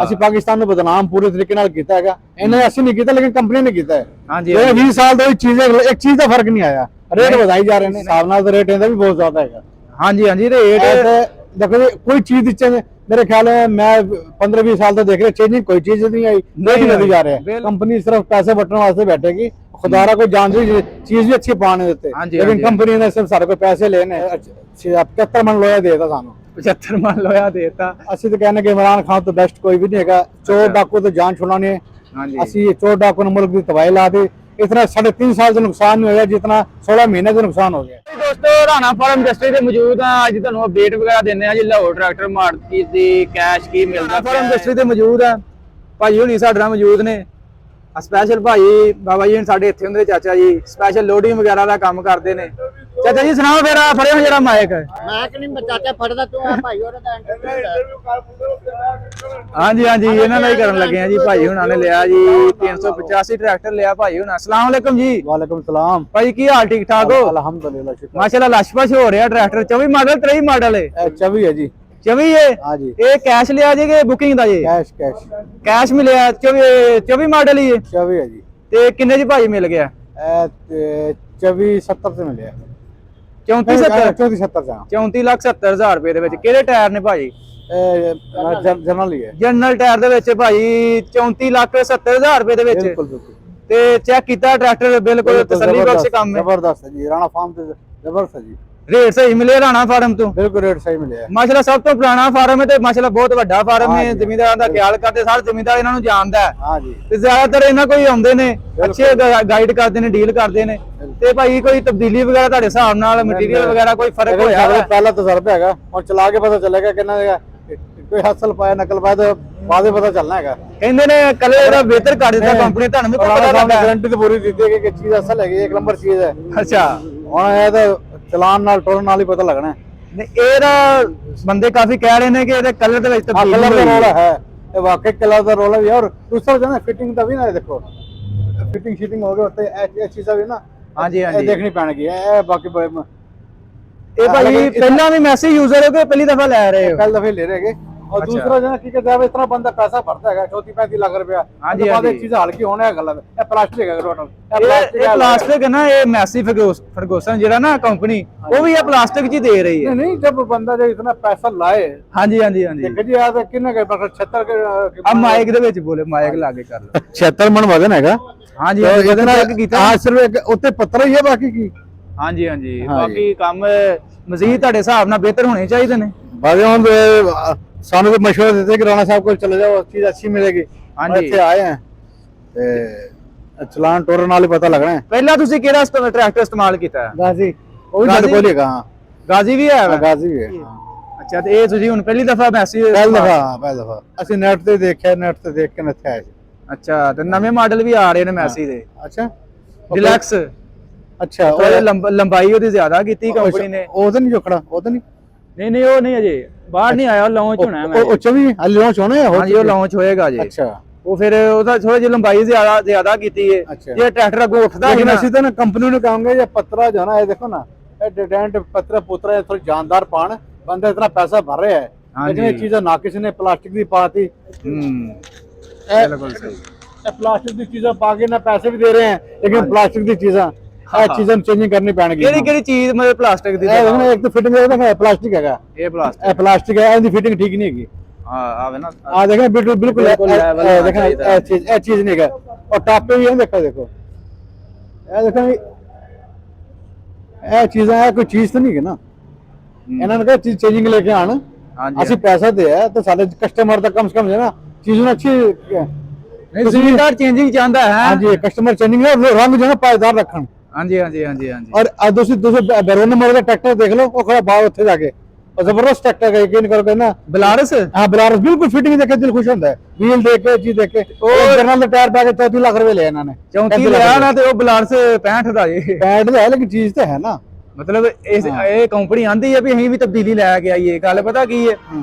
ਅਸੀਂ ਪਾਕਿਸਤਾਨ ਨੂੰ ਬਦਨਾਮ ਪੂਰੇ ਤਰੀਕੇ ਨਾਲ ਕੀਤਾ ਹੈਗਾ। ਇਹਨੇ ਅਸੀਂ ਨਹੀਂ ਕੀਤਾ, ਲੇਕਿਨ ਕੰਪਨੀ ਨੇ ਕੀਤਾ ਹੈ। ਹਾਂਜੀ ਇਹ 20 ਸਾਲ ਤੋਂ ਇੱਕ ਚੀਜ਼ ਦਾ ਫਰਕ ਨਹੀਂ ਆਇਆ, ਰੇਟ ਵਧਾਈ ਜਾ ਰਹੇ ਨੇ। ਹਿਸਾਬ ਨਾਲ ਤਾਂ ਰੇਟ ਇਹਦਾ ਵੀ ਬਹੁਤ ਜ਼ਿਆਦਾ ਹੈਗਾ। ਹਾਂਜੀ ਹਾਂਜੀ ਰੇਟ देखो कोई चीज मेरे ख्याल है मैं 15-20 साल तो देख रहे चेंजिंग कोई चीज नहीं आई, नहीं नदी जा रहे हैं। कंपनी सिर्फ पैसे बटने वास्ते बैठेगी, खुदारा कोई जान चीज भी अच्छी पाने देते, लेकिन कंपनी ने सिर्फ सारे को पैसे लेने। 75 मन लोया देता सानू, 75 मन लोया देता। असि तो कहने कि इमरान खान तो बेस्ट कोई भी नहीं है। चोर डाकू तो जान छुड़ाने, असि चोर डाकू ने मुल्क की तबाही ला दी। इतना 3.5 साल से नुकसान नहीं होया जितना 16 महीने से नुकसान हो गया। दोस्तों राणा फार्म इंडस्ट्री ਦੇ ਮੌਜੂਦ ਆ। ਅੱਜ ਤੁਹਾਨੂੰ ਅਪਡੇਟ ਵਗੈਰਾ ਦਿੰਦੇ ਆ ਜੀ ਲਾਹੌਰ ਟਰੈਕਟਰ ਮਾਰਕੀਟ ਦੀ ਕੈਸ਼ ਕੀ ਮਿਲਦਾ। ਫਾਰਮ ਇੰਡਸਟਰੀ ਤੇ ਮੌਜੂਦ ਆ ਭਾਜੀ ਹੁਣੀ ਸਾਡੇ ਨਾਲ ਮੌਜੂਦ ਨੇ। ਸਪੈਸ਼ਲ ਭਾਈ ਬਾਬਾ ਜੀ ਸਾਡੇ ਇੱਥੇ ਹੁੰਦੇ ਚਾਚਾ ਜੀ, ਸਪੈਸ਼ਲ ਲੋਡਿੰਗ ਵਗੈਰਾ ਦਾ ਕੰਮ ਕਰਦੇ ਨੇ। ਚਾਚਾ ਜੀ ਸੁਣਾਓ ਫਿਰ ਆ ਫੜਿਓ ਜਿਹੜਾ ਮਾਈਕ ਨਹੀਂ ਚਾਚਾ ਫੜਦਾ ਤੂੰ ਆ ਭਾਈ ਹੋਰ ਦਾ ਇੰਟਰਵਿਊ ਹਾਂਜੀ ਹਾਂਜੀ ਇਹਨਾਂ ਦਾ ਹੀ ਕਰਨ ਲੱਗੇ ਆ ਜੀ। ਭਾਈ ਹੁਣਾਂ ਨੇ ਲਿਆ ਜੀ 385 ਟਰੈਕਟਰ ਲਿਆ ਭਾਈ ਹੁਣਾਂ। अस्सलाम वालेकुम जी। वालेकुम सलाम ਭਾਈ ਕੀ ਹਾਲ ਠੀਕ ਠਾਕ ਹੋ? अल्हम्दुलिल्लाह शुक्र। माशाल्लाह लशपश हो रहा ट्रैक्टर। 24 मॉडल 23 मॉडल है? 24 है जी। 24 है। हां जी। ये कैश लिया जी कि बुकिंग दा जी? कैश कैश कैश मिले 24 मॉडल ही है। 24 है जी। ते किन्ने जी भाई मिल गया? 24 70 से मिले 34 70 34 ਲੱਖ 70 ਹਜ਼ਾਰ ਰੁਪਏ ਦੇ ਵਿੱਚ। ਕਿਹੜੇ ਟਾਇਰ ਨੇ ਭਾਈ? ਜਨਰਲ ਹੀ ਹੈ। ਜਨਰਲ ਟਾਇਰ ਦੇ ਵਿੱਚ ਭਾਈ 34 ਲੱਖ 70 ਹਜ਼ਾਰ ਰੁਪਏ ਦੇ ਵਿੱਚ। ਬਿਲਕੁਲ ਬਿਲकुल। ਤੇ ਚੈੱਕ ਕੀਤਾ ਟਰੈਕਟਰ ਬਿਲਕੁਲ ਤਸੱਲੀ ਬਖਸ਼ ਕੰਮ ਹੈ। ਜ਼ਬਰਦਸਤ ਹੈ ਜੀ। ਰਾਣਾ ਫਾਰਮ ਤੇ ਜ਼ਬਰਦਸਤ ਹੈ ਜੀ। ਰੇਟ ਸਹੀ ਮਿਲੇ ਰਾਣਾ ਫਾਰਮ ਤੋਂ? ਬਿਲਕੁਲ ਰੇਟ ਸਹੀ ਮਿਲਿਆ। ਮਾਸ਼ਾਅੱਲਾ ਸਭ ਤੋਂ ਪੁਰਾਣਾ ਫਾਰਮ ਹੈ ਤੇ ਮਾਸ਼ਾਅੱਲਾ ਬਹੁਤ ਵੱਡਾ ਫਾਰਮ ਹੈ। ਜ਼ਿਮੀਂਦਾਰਾਂ ਦਾ ਖਿਆਲ ਕਰਦੇ, ਸਾਰੇ ਜ਼ਿਮੀਂਦਾਰ ਇਹਨਾਂ ਨੂੰ ਜਾਣਦਾ ਹੈ। ਹਾਂ ਜੀ। ਤੇ ਜ਼ਿਆਦਾਤਰ ਇਹਨਾਂ ਕੋਈ ਆਉਂਦੇ ਨੇ, ਅੱਛੇ ਗਾਈਡ ਕਰਦੇ ਨੇ, ਡੀਲ ਕਰਦੇ ਨੇ। ਤੇ ਭਾਈ ਕੋਈ ਤਬਦੀਲੀ ਵਗੈਰਾ ਤੁਹਾਡੇ ਹਿਸਾਬ ਨਾਲ ਮਟੀਰੀਅਲ ਵਗੈਰਾ ਕੋਈ ਫਰਕ ਹੋਇਆ? ਪਹਿਲਾ ਤਜਰਬਾ ਹੈਗਾ, ਹੁਣ ਚਲਾ ਕੇ ਪਤਾ ਚੱਲੇਗਾ ਕਿੰਨਾ ਹੈਗਾ। ਕੋਈ ਹਸਲ ਪਾਇਆ ਨਕਲ ਪਾਇਆ ਤਾਂ ਬਾਅਦ ਵਿੱਚ ਪਤਾ ਚੱਲਣਾ ਹੈਗਾ। ਕਹਿੰਦੇ ਨੇ ਕਲਰ ਇਹਦਾ ਬਿਹਤਰ ਕਰ ਦਿੱਤਾ ਕੰਪਨੀ, ਤੁਹਾਨੂੰ ਵੀ ਪਤਾ ਲੱਗਾ? ਗਾਰੰਟੀ ਤਾਂ ਪੂਰੀ ਦਿੱਤੀ ਹੈ ਕਿ ਚੀਜ਼ ਅਸਲ ਹੈਗੀ, ਇੱਕ ਨੰਬਰ ਚੀਜ਼ ਹੈ। ਅੱਛਾ ਹੁਣ ਇਹ ਤਾਂ ਚਲਾਨ ਨਾਲ ਟੁਰਨ ਨਾਲ ਹੀ ਪਤਾ ਲੱਗਣਾ। ਇਹਦਾ ਬੰਦੇ ਕਾਫੀ ਕਹਿ ਰਹੇ ਨੇ ਕਿ ਇਹਦੇ ਕਲਰ ਦੇ ਵਿੱਚ ਕਲਰ ਦਾ ਰੋਲ ਹੈ। ਇਹ ਵਾਕਈ ਕਲਰ ਦਾ ਰੋਲ ਹੈ। ਔਰ ਦੂਸਰਾ ਜੋ ਨਾ ਫਿਟਿੰਗ ਦਾ ਵੀ ਨਾ ਦੇਖੋ, ਫਿਟਿੰਗ ਸ਼ੀਟਿੰਗ ਹੋ ਗਈ ਉੱਤੇ ਇਹ ਚੀਜ਼ਾਂ ਵੀ ਨਾ ਹਾਂਜੀ ਹਾਂਜੀ ਦੇਖਣੀ ਪੈਣਗੀ। ਇਹ ਬਾਕੀ ਇਹ ਭਾਈ ਪਹਿਲਾਂ ਵੀ ਮੈਸੇਜ ਯੂਜ਼ਰ ਹੋ ਕੇ ਪਹਿਲੀ ਦਫਾ ਲੈ ਰਹੇ ਹੋ? ਪਹਿਲੀ ਦਫਾ ਲੈ ਰਹੇ ਹੈਗੇ। और दूसरा जो है ठीक है जब इतना बंदा पैसा भरता है 34-35 लाख रुपया, ਹਾਂਜੀ बाद एक चीज हल्की होने है गलत है। प्लास्टिक है टोटल, ਇਹ ਪਲਾਸਟਿਕ ਹੈ ਨਾ। ਇਹ ਮੈਸੀ ਫਰਗੂਸਨ ਜਿਹੜਾ ਨਾ ਕੰਪਨੀ ਉਹ ਵੀ ਇਹ ਪਲਾਸਟਿਕ ਚ ਹੀ ਦੇ ਰਹੀ ਹੈ। नहीं जब बंदा जो इतना पैसा लाए ਹਾਂਜੀ ਹਾਂਜੀ ਹਾਂਜੀ। देखो जी यार कितने के 76 के ਆ ਮਾਈਕ ਦੇ ਵਿੱਚ ਬੋਲੇ, ਮਾਈਕ ਲਾ ਕੇ ਕਰ ਲਓ। 76 मन वजन हैगा। ਹਾਂਜੀ ਇਹਦੇ ਨਾਲ ਚੈੱਕ ਕੀਤਾ? हां सिर्फ ਉੱਤੇ ਪੱਤਰ ਹੀ ਹੈ ਬਾਕੀ ਕੀ। ਹਾਂਜੀ ਹਾਂਜੀ ਬਾਕੀ ਕੰਮ ਮਜ਼ੀਦ ਤੁਹਾਡੇ ਹਿਸਾਬ ਨਾਲ ਬਿਹਤਰ ਹੋਣੇ ਚਾਹੀਦੇ ਨੇ। ਬਾਕੀ ਹੁਣ ਸਾਨੂੰ ਕੋਈ ਮਸ਼ਵਰਾ ਦਿੱਤੇ ਕਿ ਰਾਣਾ ਸਾਹਿਬ ਕੋਲ ਚਲੇ ਜਾਓ, ਚੀਜ਼ ਅੱਛੀ ਮਿਲੇਗੀ। ਹਾਂਜੀ ਇੱਥੇ ਆਏ ਆ ਤੇ ਚਲਾਨ ਟੋਰਨ ਨਾਲ ਹੀ ਪਤਾ ਲੱਗਣਾ ਹੈ। ਪਹਿਲਾਂ ਤੁਸੀਂ ਕਿਹੜਾ ਟਰੈਕਟਰ ਇਸਤੇਮਾਲ ਕੀਤਾ? ਗਾਜ਼ੀ ਉਹ ਵੀ ਸਾਡੇ ਕੋਲ ਹੀ ਹੈਗਾ। ਗਾਜ਼ੀ ਵੀ ਹੈ? ਗਾਜ਼ੀ ਵੀ ਹੈ। ਅੱਛਾ ਤੇ ਇਹ ਤੁਸੀਂ ਹੁਣ ਪਹਿਲੀ ਦਫਾ ਮੈਸੇਜ? ਪਹਿਲੀ ਦਫਾ ਅਸੀਂ ਨੈਟ ਤੇ ਦੇਖਿਆ, ਨੈਟ ਤੇ ਦੇਖ ਕੇ ਇੱਥੇ ਆਏ ਸੀ। ਅੱਛਾ ਤੇ ਨਵੇਂ ਮਾਡਲ ਵੀ ਆ ਰਹੇ ਨੇ ਮੈਸੀ ਦੇ? ਅੱਛਾ ਡਿਲੈਕਸ। ਅੱਛਾ ਉਹ ਲੰਬਾਈ ਉਹਦੀ ਜ਼ਿਆਦਾ ਕੀਤੀ ਕੰਪਨੀ ਨੇ? ਉਹ ਤਾਂ ਨਹੀਂ ਜੋਖੜਾ, ਉਹ ਤਾਂ ਨਹੀਂ ਨਹੀਂ ਉਹ ਨਹੀਂ ਅਜੇ ਬਾਹਰ ਨਹੀਂ ਆਇਆ, ਲਾਂਚ ਹੋਣਾ ਹੈ। ਉਹ 24 ਹਾਲੇ ਲਾਂਚ ਹੋਣਾ ਹੈ? ਹਾਂਜੀ ਉਹ ਲਾਂਚ ਹੋਏਗਾ ਜੀ। ਅੱਛਾ ਉਹ ਫਿਰ ਉਹਦਾ ਥੋੜੀ ਜਿਹੀ ਲੰਬਾਈ ਜ਼ਿਆਦਾ ਕੀਤੀ ਹੈ। ਜੇ ਟਰੈਕਟਰ ਅੱਗੋਂ ਉੱਠਦਾ ਹੈ ਨਾ, ਅਸੀਂ ਤਾਂ ਕੰਪਨੀ ਨੂੰ ਕਹਾਂਗੇ ਇਹ ਪੱਤਰਾ ਜੋ ਨਾ, ਇਹ ਦੇਖੋ ਨਾ, ਇਹ ਡੈਂਟ ਪੱਤਰਾ ਪੁੱਤਰਾ ਥੋੜੀ जानदार पान, बंदा इतना पैसा भर रहा है, लेकिन ये चीजें ना किसी ने प्लास्टिक दी पाती। बिल्कुल सही। प्लास्टिक दी चीजें पाके ना पैसे भी दे रहे हैं, लेकिन प्लास्टिक दी चीजें चीजें चेंजिंग करनी पैणगी। ਕਿਹੜੀ ਚੀਜ਼ मतलब प्लास्टिक ਦੀ? एक तो फिटिंग है प्लास्टिक हैगा, ਇਹ प्लास्टिक ਇਹ प्लास्टिक है, ਇਹਦੀ ਫਿਟਿੰਗ ਠੀਕ ਨਹੀਂ ਹੈਗੀ। ਆਵੇ ਨਾ ਆ ਦੇਖੋ ਬਿਲਕੁਲ ਦੇਖੋ ਇਹ ਚੀਜ਼ ਨਹੀਂ ਹੈਗਾ। ਔਰ ਟਾਪੇ ਵੀ ਦੇਖੋ ਦੇਖੋ ਇਹ ਦੇਖੋ ਇਹ ਚੀਜ਼ਾਂ ਕੋਈ ਚੀਜ਼ ਤਾਂ ਨਹੀਂ ਹੈ ਨਾ। ਇਹਨਾਂ ਨੇ ਕਿਹਾ ਚੀਜ਼ ਚੇਂजिंग ਲੈ ਕੇ ਆਣ। ਅਸੀਂ ਪੈਸਾ ਦਿਆ ਤੇ ਸਾਡੇ ਕਸਟਮਰ ਦਾ ਕਮ ਸੇ ਕਮ ਹੈ ਨਾ ਚੀਜ਼ ਨੂੰ ਅੱਛੀ ਨਹੀਂ ਜ਼ਿਮੀਂਦਾਰ ਚੇਂजिंग ਚਾਹੁੰਦਾ ਹੈ। ਹਾਂਜੀ ਕਸਟਮਰ ਚੇਂजिंग ਹੈ, ਰੰਗ ਜੋ ਨਾ ਪਾਇਦਾਰ ਰੱਖਣ। ਹਾਂਜੀ ਹਾਂਜੀ ਹਾਂਜੀ ਹਾਂਜੀ। और दूसरे बैरोन नंबर का ट्रैक्टर देख लो, वो खड़ा भाव उत्थे जाके और जबरदस्त ट्रैक्टर है, यकीन करो ना। ਬਲਾਰਸ? हां बलारस बिल्कुल फिटिंग देख के दिल खुश होता है। व्हील देख के चीज देख के और जनरल टायर पा के 34 लाख रुपए ले इन्होंने। 34 ਲਿਆ ਨਾ ਤੇ ਉਹ ਬਲਾਰਸ 65 ਦਾ ਜੀ। 65 ਦਾ ਹੈ, लेकिन चीज तो है ना। ਮਤਲਬ ਇਹ ਕੰਪਨੀ ਆਂਦੀ ਹੈ ਵੀ ਅਸੀਂ ਵੀ ਤਬਦੀਲੀ ਲੈ ਕੇ ਆਈਏ। ਗੱਲ ਪਤਾ ਕੀ ਹੈ,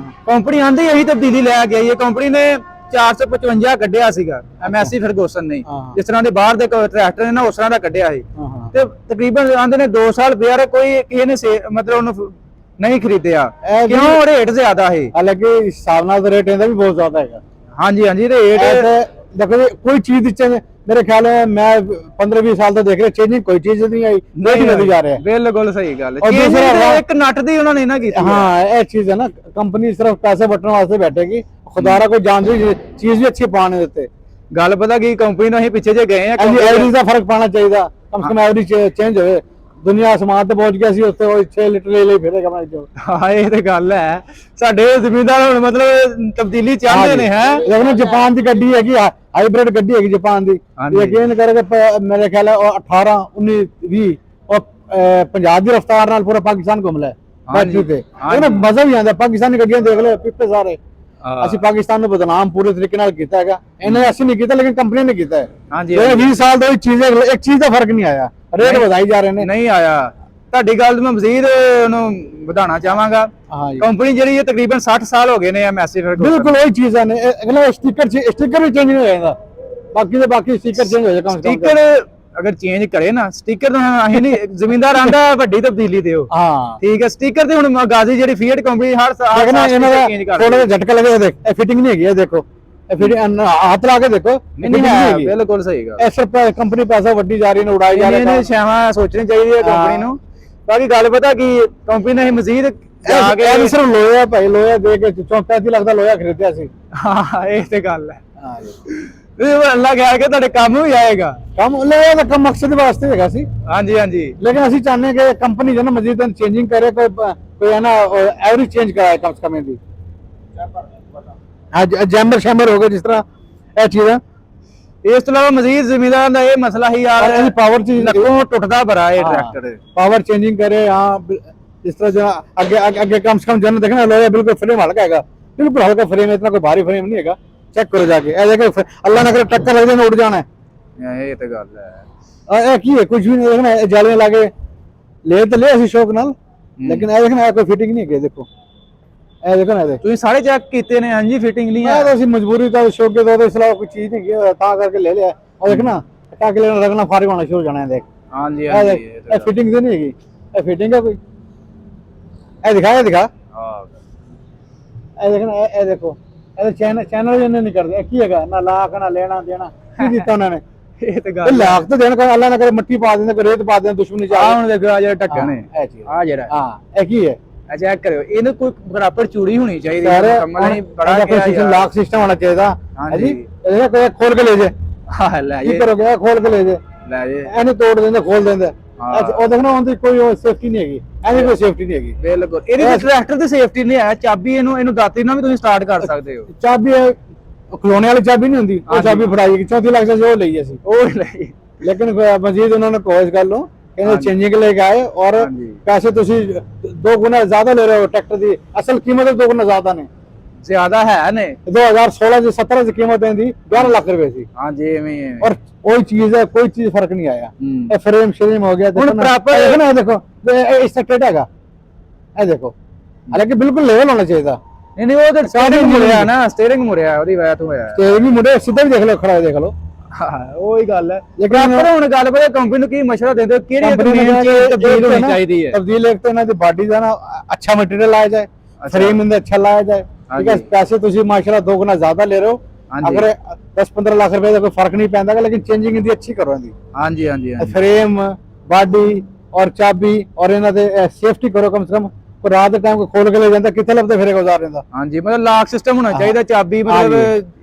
ਕੰਪਨੀ ਆਂਦੀ ਅਸੀਂ ਤਬਦੀਲੀ ਲੈ ਕੇ ਆਈਏ। ਕੰਪਨੀ ਨੇ 455 ਕੱਢਿਆ ਸੀਗਾ ਮੈਸੀ ਫਰਗੂਸਨ ਨੇ, ਜਿਸ ਤਰ੍ਹਾਂ ਦੇ ਬਾਹਰ ਦੇ ਟਰੈਕਟਰ ਨੇ ਨਾ ਉਸ ਤਰ੍ਹਾਂ ਦਾ ਕੱਢਿਆ ਸੀ। ਤੇ ਤਕਰੀਬਨ ਆਂਦੇ ਨੇ 2 ਸਾਲ ਪਿਆ ਕੋਈ ਕਿਸੇ ਨੇ ਮਤਲਬ ਉਹਨੂੰ ਨਹੀਂ ਖਰੀਦਿਆ। ਕਿਉਂ? ਰੇਟ ਜ਼ਿਆਦਾ ਹੈ। ਹਾਲਾਂਕਿ ਹਿਸਾਬ ਨਾਲ ਰੇਟ ਇਹਦਾ ਵੀ ਬਹੁਤ ਜ਼ਿਆਦਾ ਹੈਗਾ। ਹਾਂਜੀ ਹਾਂਜੀ ਰੇਟ देखो जी, कोई चीज मेरे ख्याल है मैं 15-20 साल तो देख रहे चेंजिंग कोई चीज नहीं आई, नहीं नदी जा रहे हैं। बिल्कुल सही गल और दूसरा एक नट दी उन्होंने ना की। हाँ ये चीज है ना, कंपनी सिर्फ पैसे बटने वास्ते बैठेगी, खुदारा कोई जान चीज भी अच्छी पाने देते। गल पता की कंपनी अं पिछे जे गए एवरेज का फर्क पाना चाहिए, कम से कम एवरेज चेंज हो। दुनिया आसमान ते पहुंच गया सी, उत्ते 6 लीटर ले फिरेगा मैं जो। हाँ ये तो गल है, साडे जमींदार हुण मतलब तब्दीली चाहते ने है। देखो जापान की गड्डी है, हाइब्रिड गड्डी है जापान की, यकीन करके मेरे ख्याल है 18 19 20 और 50 की रफ्तार नाल पूरा पाकिस्तान घूम लै बैटरी ते। मजा भी आंदा, पाकिस्तानी गड्डियां देख लो पिछले सारे ਅਸੀਂ ਪਾਕਿਸਤਾਨ ਨੂੰ ਬਦਨਾਮ ਪੂਰੇ ਤਰੀਕੇ ਨਾਲ ਕੀਤਾ ਹੈਗਾ, ਇਹਨੇ ਅਸੀਂ ਨਹੀਂ ਕੀਤਾ ਲੇਕਿਨ ਕੰਪਨੀ ਨੇ ਕੀਤਾ ਹੈ। ਹਾਂਜੀ 20 ਸਾਲ ਤੋਂ ਚੀਜ਼ ਇੱਕ ਚੀਜ਼ ਦਾ ਫਰਕ ਨਹੀਂ ਆਇਆ, ਰੇਟ ਵਧਾਈ ਜਾ ਰਹੇ ਨੇ। ਨਹੀਂ ਆਇਆ, ਤੁਹਾਡੀ ਗੱਲ ਮੈਂ ਮਜ਼ੀਦ ਉਹਨੂੰ ਵਧਾਉਣਾ ਚਾਹਾਂਗਾ। ਕੰਪਨੀ ਜਿਹੜੀ ਹੈ ਤਕਰੀਬਨ 60 ਸਾਲ ਹੋ ਗਏ ਨੇ ਐਮਐਸਸੀ ਫਿਰ ਬਿਲਕੁਲ ਉਹੀ ਚੀਜ਼ਾਂ ਨੇ। ਅਗਲਾ ਸਟicker ਵੀ ਚੇਂਜ ਨਹੀਂ ਹੋ ਜਾਂਦਾ, ਬਾਕੀ ਦੇ ਬਾਕੀ ਸਟicker ਚੇਂਜ ਹੋ ਜਾਏਗਾ। ਸਟicker अगर चेंज करे ना स्टिकर तो अहीं नहीं, जमींदार आंदा वड्डी तब्दीली दिओ। हां ठीक है, स्टिकर ते हुन गाजी जेडी फिएट कंपनी हर साल चेंज कर थोड़ा झटका लगे, देख ए फिटिंग नहीं है, देखो ए फिटिंग हाथ ला के देखो नहीं है, बिल्कुल सही गल। ऐसे कंपनी पैसा वड्डी जा रही ने, उड़ाई जा रही ने। छावा सोचनी चाहिए है कंपनी नु। बाकी गल पता की कंपनी ने मजीद आगे सिर्फ लोया भाई, लोया दे के 34 लाख दा लोया खरीदया सी। हां ये ते गल है। हां अल्लाह कह के ਤੁਹਾਡੇ ਕੰਮ ਵੀ ਆਏਗਾ, ਕੰਮ ਲੈ ਦਾ ਕੰਮ ਮਕਸਦ ਵਾਸਤੇ ਹੈਗਾ ਸੀ। ਹਾਂਜੀ ਹਾਂਜੀ, लेकिन ਅਸੀਂ ਚਾਹੁੰਦੇ ਕਿ ਕੰਪਨੀ ਜਨ ਮਜ਼ੀਦ ਚੇਂजिंग करे, कोई है ना एवरेज चेंज कराए कम से कम दी। हां जैमर शैमर हो गए जिस तरह ਇਹ ਚੀਜ਼ਾਂ। ਇਸ ਤੋਂ ਇਲਾਵਾ ਮਜ਼ੀਦ ਜ਼ਿਮੀਂਦਾਰਾਂ ਦਾ ਇਹ ਮਸਲਾ ਹੀ ਯਾਰ ਇਹਦੀ ਪਾਵਰ ਚੀਜ਼ ਨੱਕੋਂ ਟੁੱਟਦਾ ਬੜਾ ਇਹ ਟਰੈਕਟਰ। पावर चेंजिंग करे हां, इस तरह जो आगे आगे कम से कम जन देखना लोया बिल्कुल फ्रेम हल्का हैगा, बिल्कुल हल्का फ्रेम है, इतना कोई भारी फ्रेम नहीं हैगा। चेक करो जाके, ए देखो अल्लाह ना करे टक्कर लग जाए उड़ जाना है। ये तो गल है। ए की है कुछ भी नहीं देखना, जाले लागे ले तो ले ਅਸੀਂ शौक नाल, लेकिन ए देखना कोई फिटिंग नहीं है। देखो ए देखो ना, ਤੁਸੀਂ ਸਾਰੇ ਚੈੱਕ ਕੀਤੇ ਨੇ? ਹਾਂਜੀ ਫਿਟਿੰग ਨਹੀਂ ਹੈ, तो ਅਸੀਂ मजबूरी था शौक के तो इसला कोई चीज नहीं है ता करके ले लिया। और देखना टक लेना रखना फारिग होना शुरू हो जाना है। देख हां जी हां जी, ए फिटिंग तो नहीं हैगी, ए फिटिंग है कोई? ए दिखा हां ए देखना, ए देखो चैनल नहीं करते की है ना, लाख ना लेना देना की दिता उन्होंने। ये तो गल लाख तो देना, अल्लाह ना करे मट्टी पा देंगे, कोई रेत पा देंगे, दुश्मनी चाह। हां देखो आ जेड़ा ढक्कन है आ जेड़ा, हां ए की है, चेक करो इन्हें कोई बराबर चूड़ी होनी चाहिए, मुकम्मल नहीं बड़ा क्या सिस्टम लाख सिस्टम होना चाहिए। हां जी ये कोई खोल के ले जाए। हां ले ये करोगे, खोल के ले जाए, ले ये एने तोड़ देंगे खोल देंगे। ਉਹ ਦੇਖਣਾ ਉਹਦੀ ਕੋਈ ਸੇਫਟੀ ਨਹੀਂ ਹੈਗੀ, ਐਵੇਂ ਕੋਈ ਸੇਫਟੀ ਨਹੀਂ ਹੈਗੀ। ਬਿਲਕੁਲ ਇਹਦੇ ਟਰੈਕਟਰ ਦੀ ਸੇਫਟੀ ਨਹੀਂ ਹੈ। ਚਾਬੀ ਇਹਨੂੰ ਦਾਤੀ ਨਾਲ ਵੀ ਤੁਸੀਂ ਸਟਾਰਟ ਕਰ ਸਕਦੇ ਹੋ। ਚਾਬੀ ਖਲੋਣੇ ਵਾਲੀ ਚਾਬੀ ਨਹੀਂ ਹੁੰਦੀ, ਉਹ ਚਾਬੀ ਫੜਾਈ 34 ਲੱਖ से वो ਲਈ ਅਸੀਂ, ਉਹ ਲਈ। लेकिन मजीद उन्होंने कोशिश कर लो, कहने चेंजिंग लेके आए और पैसे ਤੁਸੀਂ 2 गुना ज्यादा ले रहे हो। ट्रैक्टर की असल कीमत 2 गुना ज्यादा ने, ज्यादा है ने। 2016 से 17 की कीमत थी 11 लाख रुपए थी। हां जी और कोई चीज है, कोई चीज फर्क नहीं आया। ये फ्रेम श्रेम हो गया, देखो ना देखो इस टेढ़ा हैगा, ये देखो हालांकि बिल्कुल लेवल होना चाहिए था। नहीं वो तो स्टीयरिंग मुड़िया ना, स्टीयरिंग मुड़िया ਉਹਦੀ ਵਜ੍ਹਾ ਤੋਂ ਹੋਇਆ। स्टीयरिंग भी मुड़े, सीधा भी देख लो, खड़ा देख लो। हां ਉਹੀ ਗੱਲ ਹੈ। लेकिन ਹੁਣ ਗੱਲ ਪਤਾ ਕੰਪਨੀ ਨੂੰ ਕੀ ਮਸ਼ਵਰਾ ਦਿੰਦੇ ਹੋ, ਕਿਹੜੀ ਤਬਦੀਲ ਹੋਣੀ ਚਾਹੀਦੀ ਹੈ? ਤਬਦੀਲ ਇੱਕ ਤਾਂ ਇਹਨਾਂ ਦੀ ਬਾਡੀ ਦਾ ਨਾ अच्छा मटेरियल लाया जाए, फ्रेम इनका अच्छा लाया जाए। ठीक है, पैसे ਤੁਸੀਂ माशाल्लाह 2 गुना ज्यादा ले रहे हो, अगर 10-15 लाख रुपए का कोई फर्क नहीं पैंदा, लेकिन चेंजिंग इनकी अच्छी करो। हां जी हां जी, फ्रेम बॉडी और चाबी और इन्हां दे सेफ्टी करो। कम से कम कोई रात के टाइम को खोल के ले जांदा, किथे लभदे फिरे गुजार रहिंदा। हां जी मतलब लॉक सिस्टम होना चाहिए, चाबी मतलब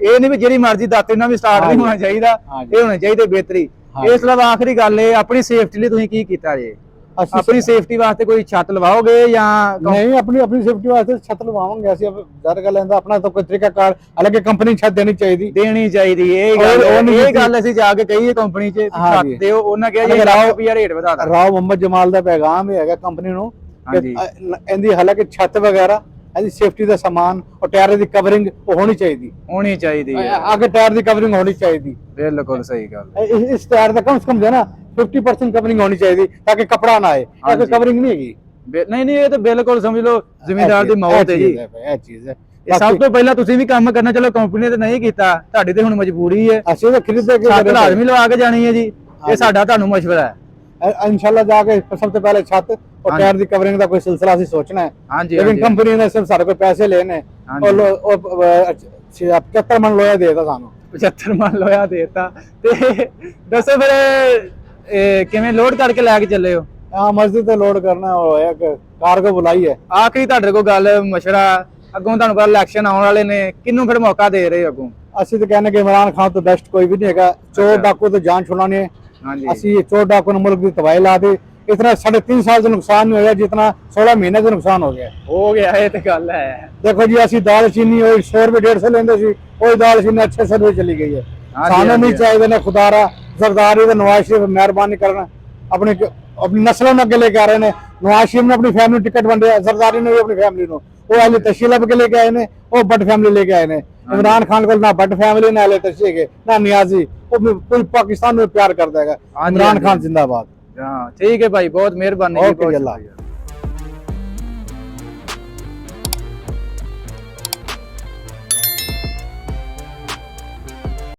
ये नहीं भी जेडी मर्जी दाते ना भी स्टार्ट नहीं होना चाहिए, ये होना चाहिए बेहतरी। इस अलावा आखिरी गल है अपनी सेफ्टी लिए तुसीं की कीता जे? अपनी सेफ्टी वास्ते कोई छत लवाओगे या नहीं? अपनी सेफ्टी वास्ते छत लवावांगे ਅਸੀਂ। अब ज़ाहिर गल है अपना तो कोई तरीका कार, हालांकि कंपनी छत देनी चाहिए। ਇਹ ਗੱਲ ਅਸੀਂ ਜਾ ਕੇ ਕਹੀਏ ਕੰਪਨੀ 'ਚ ਛੱਤ ਦਿਓ, ਉਹਨਾਂ ਕਿਹਾ ਜੀ ਰੁਪਿਆ ਰੇਟ ਵਧਾ ਦਿੱਤਾ। ਰਾਓ ਮੁਹੰਮਦ ਜਮਾਲ ਦਾ ਪੈਗਾਮ ਇਹ ਹੈਗਾ ਕੰਪਨੀ ਨੂੰ ਕਿ ਇਹਦੀ ਹਾਲਾਂਕਿ ਛੱਤ ਵਗੈਰਾ ਇਹਦੀ ਸੇਫਟੀ ਦਾ ਸਮਾਨ और टायर ਦੀ ਕਵਰਿੰਗ ਹੋਣੀ ਚਾਹੀਦੀ ਹੈ। आगे टायर ਦੀ ਕਵਰਿੰਗ ਹੋਣੀ ਚਾਹੀਦੀ। बिल्कुल सही गल। इस टायर ਦਾ कम से कम जो है ना 50% कवरिंग होनी चाहिए ताकि कपड़ा ना आए। ऐसे कवरिंग नहीं हैगी। नहीं ये तो बिल्कुल समझ लो ਜ਼ਿਮੀਂਦਾਰ ਦੀ ਮੌਤ ਹੈ ਜੀ। ਇਹ ਚੀਜ਼ ਹੈ। ਸਭ ਤੋਂ ਪਹਿਲਾਂ ਤੁਸੀਂ ਵੀ ਕੰਮ ਕਰਨਾ, ਚਲੋ ਕੰਪਨੀ ਤੇ ਨਹੀਂ ਕੀਤਾ, ਤੁਹਾਡੀ ਤੇ ਹੁਣ ਮਜਬੂਰੀ ਹੈ। ਅਸੀਂ ਤਾਂ ਖਰੀਦੇ ਕੇ ਲਾਜ਼ਮੀ ਲਵਾ ਕੇ ਜਾਣੀ ਹੈ ਜੀ। ਇਹ ਸਾਡਾ ਤੁਹਾਨੂੰ ਮਸ਼ਵਰਾ है। इंशाल्लाह जाके सबसे पहले छत और टायर की कवरिंग का कोई सिलसिला ਅਸੀਂ सोचना है। हां जी, लेकिन कंपनी ने सिर्फ सारे कोई पैसे लेने और 75 मन लोया देता सानू 75 ਮਣ ਲੋਹਾ ਦੇਤਾ ਤੇ ਦੱਸੋ ਫਿਰ ਕਿਵੇਂ ਲੋਡ ਕਰਕੇ ਲੈ ਕੇ ਚੱਲੇ ਹੋ? हाँ मस्जिद से लोड करना है, कार को बुलाई है। ਆਖਰੀ ਤੁਹਾਡੇ ਕੋਲ ਗੱਲ ਮਸ਼ਵਰਾ, ਅੱਗੋਂ ਤੁਹਾਨੂੰ ਪਤਾ ਇਲੈਕਸ਼ਨ ਆਉਣ ਵਾਲੇ ਨੇ, ਕਿਹਨੂੰ ਫਿਰ ਮੌਕਾ ਦੇ ਰਹੇ ਹੋ ਅੱਗੋਂ? ਅਸੀਂ ਤਾਂ ਕਹਿੰਦੇ ਕਿ ਇਮਰਾਨ ਖਾਨ ਤੋਂ ਬੈਸਟ ਕੋਈ ਵੀ ਨਹੀਂ ਹੈਗਾ। ਚੋਰ ਡਾਕੂ ਤੋਂ ਜਾਨ ਛੁਡਾਉਣੀ ਹੈ। ਹਾਂਜੀ ਅਸੀਂ ਚੋਰ ਡਾਕੂ ने मुल्क की तबाही ला दी। इतना 3.5 साल से नुकसान नहीं होया जितना 16 महीने से नुकसान हो गया। ਹੋ ਗਿਆ, ਇਹ ਤੇ ਗੱਲ ਹੈ। देखो जी ਅਸੀਂ दाल चीनी 100 रुपए 150 लेंदे सी, कोई दाल चीनी 600 रुपए चली गई है। सानू नहीं चाहिए ने खुदारा जरदारी ते नवाज शरीफ मेहरबानी करना अपनी नस्लों में अगे लेके आ रहे हैं। नवाज शरीफ ने अपनी फैमिली टिकट वंडे, जरदारी ने भी अपनी फैमिली नो, वो अली तशी लब के लेके आए ने, वो बट फैमिली लेके आए ने। इमरान खान को ना बट फैमिली ना अली तशी के ना नियाजी, वो कोई पाकिस्तान में प्यार कर देगा। इमरान खान जिंदाबाद। हाँ ठीक है भाई, बहुत मेहरबानी। ओके अल्लाह।